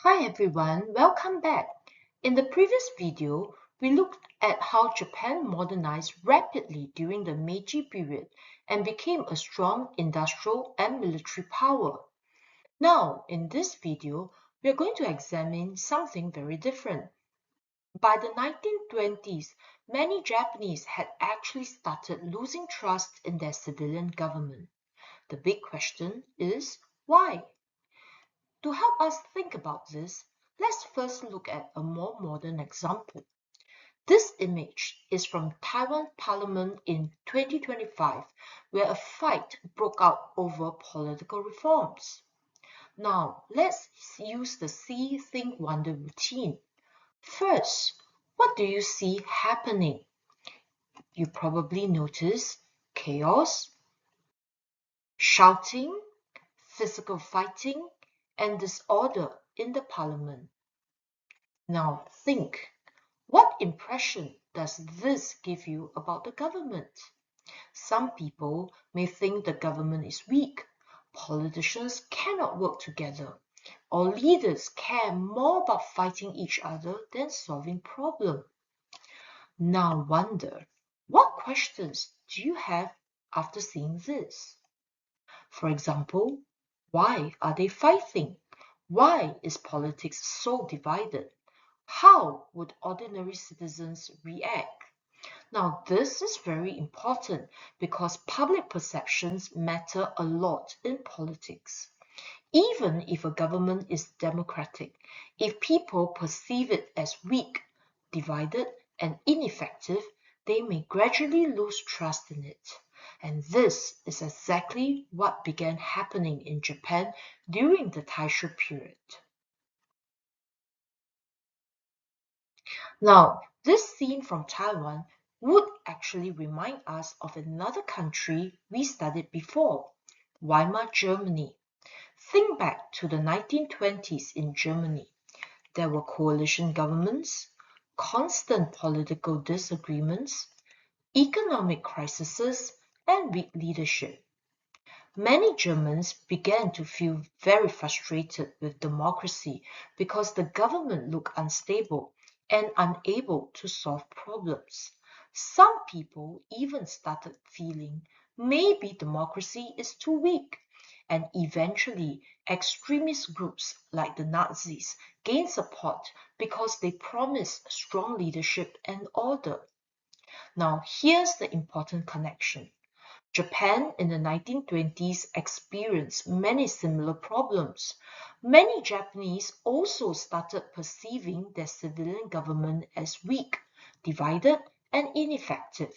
Hi everyone, welcome back. In the previous video, we looked at how Japan modernized rapidly during the Meiji period and became a strong industrial and military power. Now, in this video, we are going to examine something very different. By the 1920s, many Japanese had actually started losing trust in their civilian government. The big question is, why? To help us think about this, let's first look at a more modern example. This image is from Taiwan Parliament in 2025, where a fight broke out over political reforms. Now, let's use the see, think, wonder routine. First, what do you see happening? You probably notice chaos, shouting, physical fighting, and disorder in the parliament. Now think, what impression does this give you about the government? Some people may think the government is weak, politicians cannot work together, or leaders care more about fighting each other than solving problems. Now wonder, what questions do you have after seeing this? For example, why are they fighting? Why is politics so divided? How would ordinary citizens react? Now, this is very important because public perceptions matter a lot in politics. Even if a government is democratic, if people perceive it as weak, divided, and ineffective, they may gradually lose trust in it. And this is exactly what began happening in Japan during the Taisho period. Now, this scene from Taiwan would actually remind us of another country we studied before, Weimar Germany. Think back to the 1920s in Germany. There were coalition governments, constant political disagreements, economic crises, and weak leadership. Many Germans began to feel very frustrated with democracy because the government looked unstable and unable to solve problems. Some people even started feeling maybe democracy is too weak, and eventually extremist groups like the Nazis gained support because they promised strong leadership and order. Now, here's the important connection. Japan in the 1920s experienced many similar problems. Many Japanese also started perceiving their civilian government as weak, divided, and ineffective.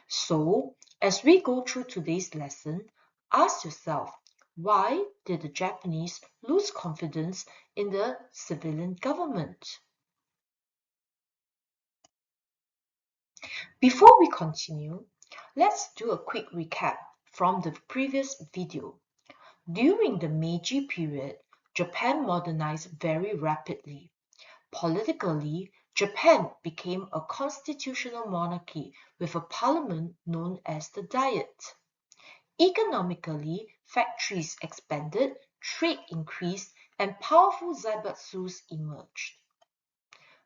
So, as we go through today's lesson, ask yourself, why did the Japanese lose confidence in the civilian government? Before we continue, let's do a quick recap from the previous video. During the Meiji period, Japan modernized very rapidly. Politically, Japan became a constitutional monarchy with a parliament known as the Diet. Economically, factories expanded, trade increased, and powerful zaibatsus emerged.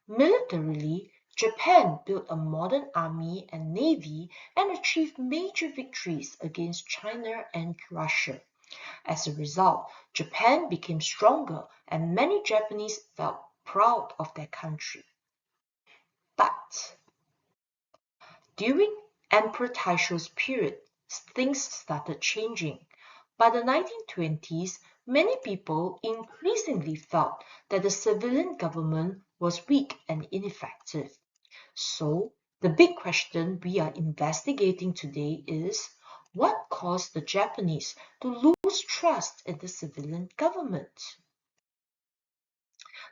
Militarily, Japan built a modern army and navy and achieved major victories against China and Russia. As a result, Japan became stronger and many Japanese felt proud of their country. But during Emperor Taisho's period, things started changing. By the 1920s, many people increasingly felt that the civilian government was weak and ineffective. So, the big question we are investigating today is, what caused the Japanese to lose trust in the civilian government?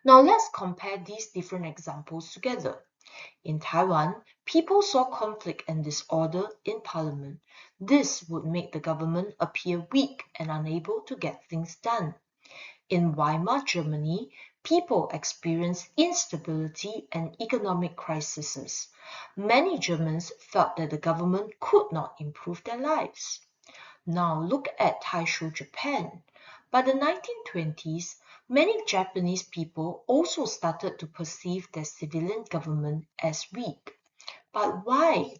Now let's compare these different examples together. In Taiwan, people saw conflict and disorder in parliament. This would make the government appear weak and unable to get things done. In Weimar Germany, people experienced instability and economic crises. Many Germans felt that the government could not improve their lives. Now look at Taisho Japan. By the 1920s, Many Japanese people also started to perceive their civilian government as weak. But why?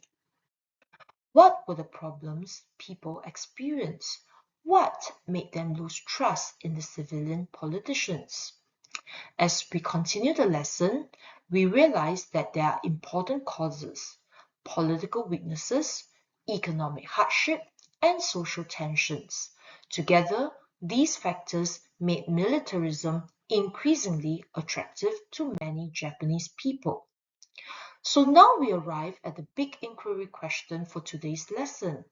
What were the problems people experienced? What made them lose trust in the civilian politicians? As we continue the lesson, we realize that there are important causes: political weaknesses, economic hardship, and social tensions. Together, these factors made militarism increasingly attractive to many Japanese people. So now we arrive at the big inquiry question for today's lesson.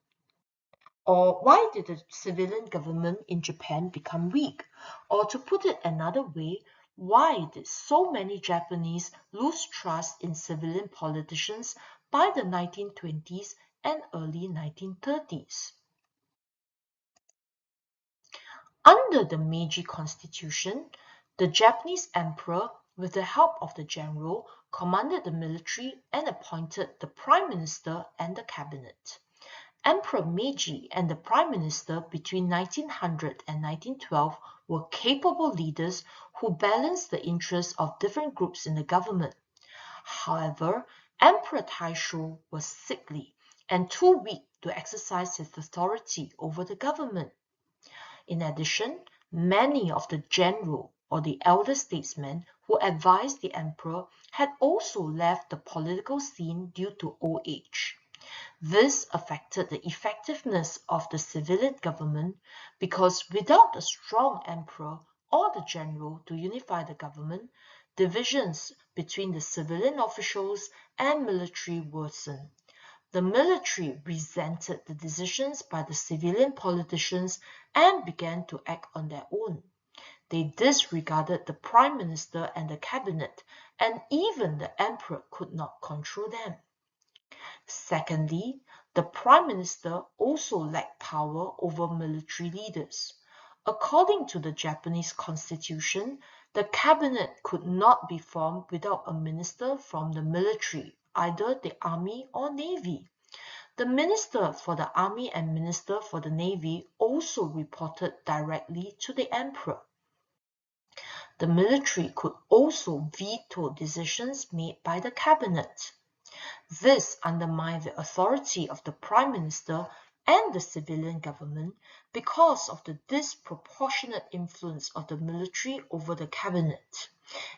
Or why did the civilian government in Japan become weak? Or to put it another way, why did so many Japanese lose trust in civilian politicians by the 1920s and early 1930s? Under the Meiji Constitution, the Japanese emperor, with the help of the general, commanded the military and appointed the prime minister and the cabinet. Emperor Meiji and the Prime Minister between 1900 and 1912 were capable leaders who balanced the interests of different groups in the government. However, Emperor Taisho was sickly and too weak to exercise his authority over the government. In addition, many of the general or the elder statesmen who advised the emperor had also left the political scene due to old age. This affected the effectiveness of the civilian government because without a strong emperor or the general to unify the government, divisions between the civilian officials and military worsened. The military resented the decisions by the civilian politicians and began to act on their own. They disregarded the prime minister and the cabinet, and even the emperor could not control them. Secondly, the prime minister also lacked power over military leaders. According to the Japanese constitution, the cabinet could not be formed without a minister from the military, either the army or navy. The minister for the army and minister for the navy also reported directly to the emperor. The military could also veto decisions made by the cabinet. This undermined the authority of the prime minister and the civilian government because of the disproportionate influence of the military over the cabinet.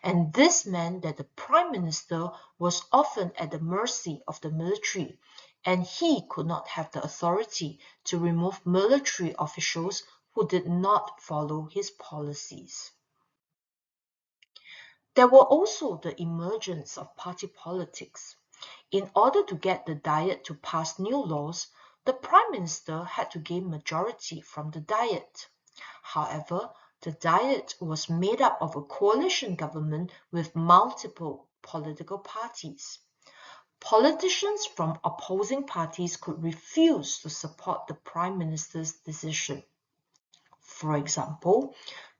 And this meant that the prime minister was often at the mercy of the military, and he could not have the authority to remove military officials who did not follow his policies. There were also the emergence of party politics. In order to get the Diet to pass new laws, the Prime Minister had to gain majority from the Diet. However, the Diet was made up of a coalition government with multiple political parties. Politicians from opposing parties could refuse to support the Prime Minister's decision. For example,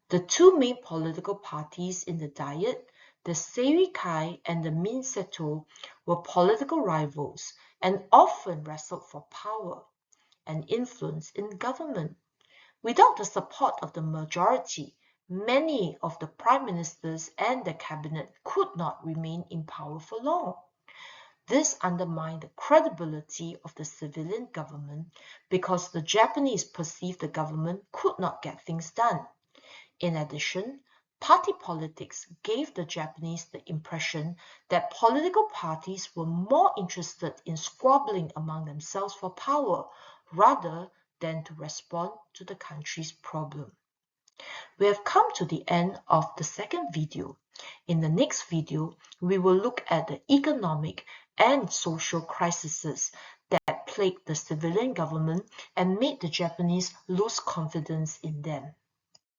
the two main political parties in the Diet, the Seirikai and the Minseto, were political rivals and often wrestled for power and influence in government. Without the support of the majority, many of the prime ministers and the cabinet could not remain in power for long. This undermined the credibility of the civilian government because the Japanese perceived the government could not get things done. In addition, party politics gave the Japanese the impression that political parties were more interested in squabbling among themselves for power rather than to respond to the country's problem. We have come to the end of the second video. In the next video, we will look at the economic and social crises that plagued the civilian government and made the Japanese lose confidence in them.